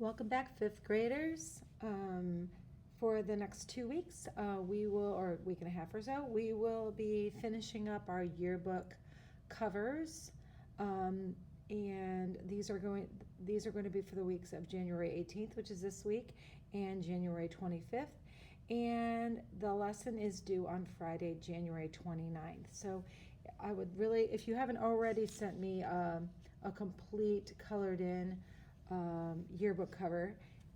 Welcome back, fifth graders. For the next 2 weeks, or week and a half or so, we will be finishing up our yearbook covers, and these are going to be for the weeks of January 18th, which is this week, and January 25th. And the lesson is due on Friday, January 29th. So I would really, if you haven't already sent me a complete colored in yearbook cover,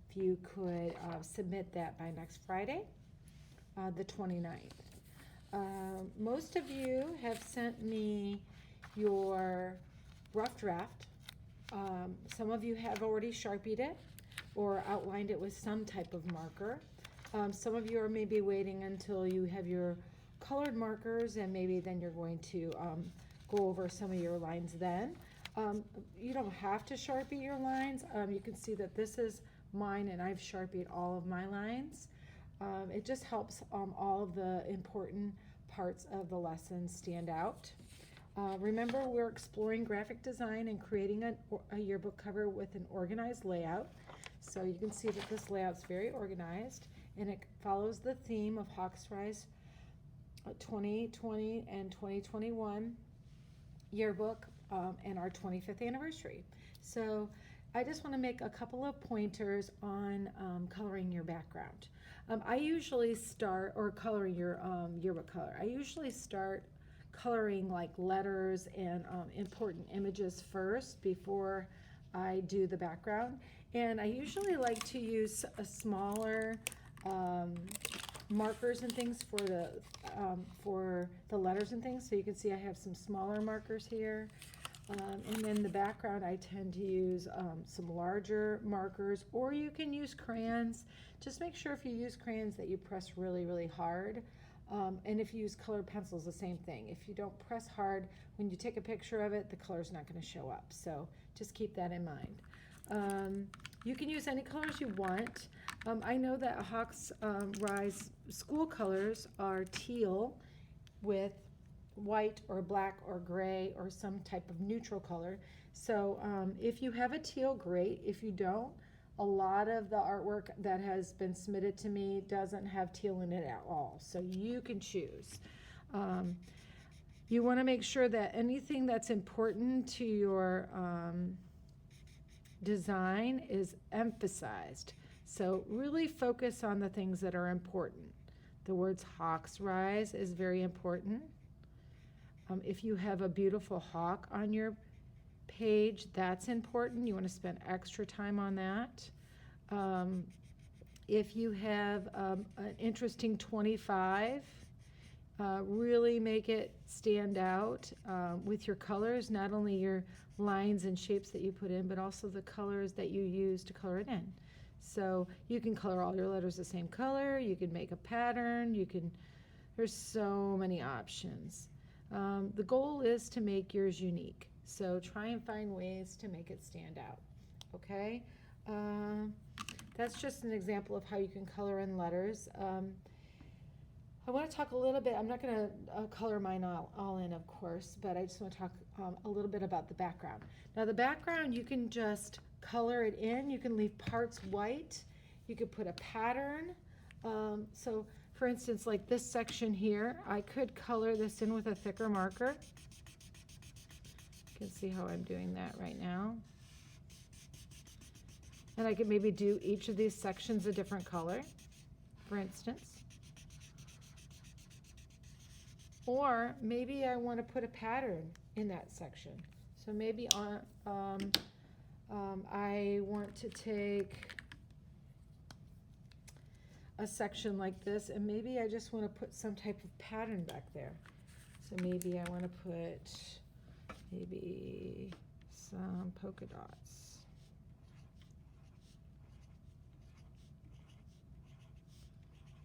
if you could submit that by next Friday, the 29th. Most of you have sent me your rough draft. Some of you have already Sharpied it or outlined it with some type of marker. Some of you are maybe waiting until you have your colored markers, and maybe then you're going to go over some of your lines then. You don't have to Sharpie your lines. You can see that this is mine, and I've Sharpied all of my lines. It just helps all of the important parts of the lesson stand out. Remember, we're exploring graphic design and creating a yearbook cover with an organized layout. So you can see that this layout's very organized, and it follows the theme of Hawks Rise 2020 and 2021 yearbook and our 25th anniversary. So I just want to make a couple of pointers on coloring your background. I usually start, or coloring your yearbook color, I usually start coloring like letters and important images first before I do the background. And I usually like to use a smaller markers and things for the letters and things. So you can see I have some smaller markers here. And then the background, I tend to use some larger markers, or you can use crayons. Just make sure if you use crayons that you press really, really hard. And if you use colored pencils, the same thing. If you don't press hard, when you take a picture of it, the color's not going to show up. So just keep that in mind. You can use any colors you want. I know that Hawks Rise school colors are teal with white or black or gray or some type of neutral color. So if you have a teal, great. If you don't, a lot of the artwork that has been submitted to me doesn't have teal in it at all. So you can choose. You want to make sure that anything that's important to your design is emphasized. So really focus on the things that are important. The words Hawks Rise is very important. If you have a beautiful hawk on your page, that's important. You want to spend extra time on that. If you have an interesting 25, really make it stand out with your colors, not only your lines and shapes that you put in, but also the colors that you use to color it in. So you can color all your letters the same color, you can make a pattern, there's so many options. The goal is to make yours unique, so try and find ways to make it stand out, okay? That's just an example of how you can color in letters. I want to talk a little bit, I'm not going to color mine all in, of course, but I just want to talk a little bit about the background. Now the background, you can just color it in. You can leave parts white. You could put a pattern. So for instance, like this section here, I could color this in with a thicker marker. You can see how I'm doing that right now. And I could maybe do each of these sections a different color, for instance. Or maybe I want to put a pattern in that section. So maybe I want to take a section like this, and maybe I just want to put some type of pattern back there. So maybe I want to put maybe some polka dots.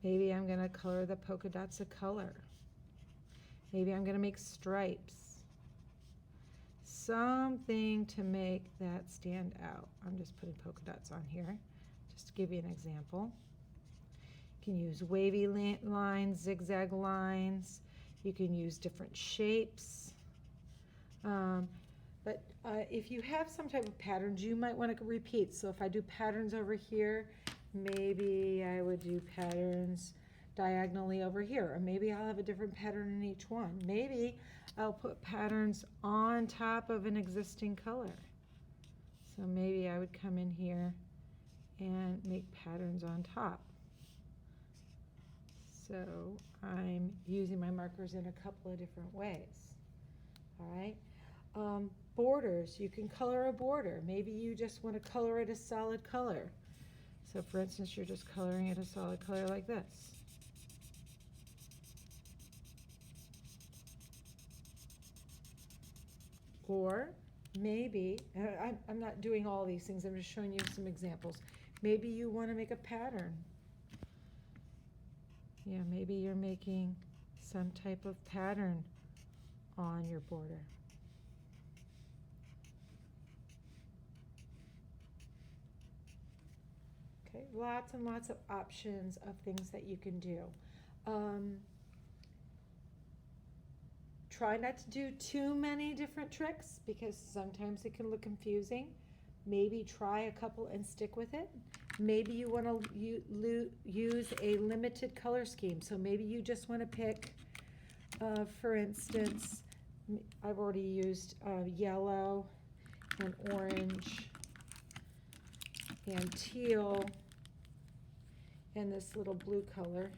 Maybe I'm going to color the polka dots a color. Maybe I'm going to make stripes. Something to make that stand out. I'm just putting polka dots on here, just to give you an example. You can use wavy lines, zigzag lines. You can use different shapes. But if you have some type of patterns, you might want to repeat. So if I do patterns over here, maybe I would do patterns diagonally over here, or maybe I'll have a different pattern in each one. Maybe I'll put patterns on top of an existing color. So maybe I would come in here and make patterns on top. So I'm using my markers in a couple of different ways. All right. Borders, you can color a border. Maybe you just want to color it a solid color. So for instance, you're just coloring it a solid color like this. Or maybe, I'm not doing all these things, I'm just showing you some examples. Maybe you want to make a pattern. Yeah, maybe you're making some type of pattern on your border. Okay, lots and lots of options of things that you can do. Try not to do too many different tricks because sometimes it can look confusing. Maybe try a couple and stick with it. Maybe you want to use a limited color scheme. So maybe you just want to pick, for instance, I've already used yellow and orange and teal and this little blue color.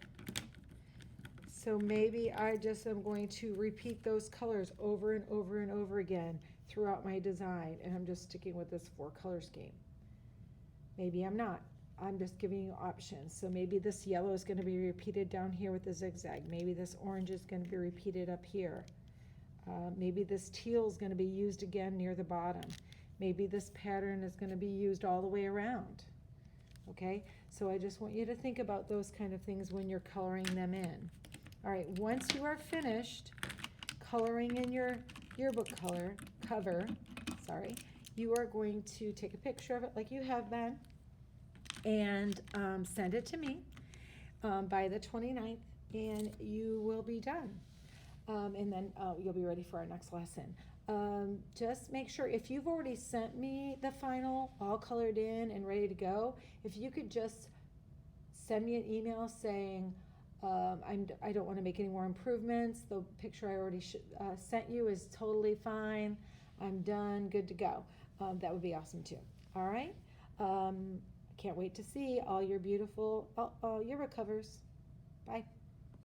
So maybe I just am going to repeat those colors over and over and over again throughout my design, and I'm just sticking with this 4-color scheme. Maybe I'm not. I'm just giving you options. So maybe this yellow is going to be repeated down here with the zigzag. Maybe this orange is going to be repeated up here. Maybe this teal is going to be used again near the bottom. Maybe this pattern is going to be used all the way around. Okay, so I just want you to think about those kind of things when you're coloring them in. All right, once you are finished coloring in your yearbook cover, you are going to take a picture of it like you have been and send it to me by the 29th, and you will be done. And then you'll be ready for our next lesson. Just make sure, if you've already sent me the final all colored in and ready to go, if you could just send me an email saying, I don't want to make any more improvements. The picture I already sent you is totally fine. I'm done, good to go. That would be awesome too. All right. Can't wait to see all your beautiful yearbook covers. Bye.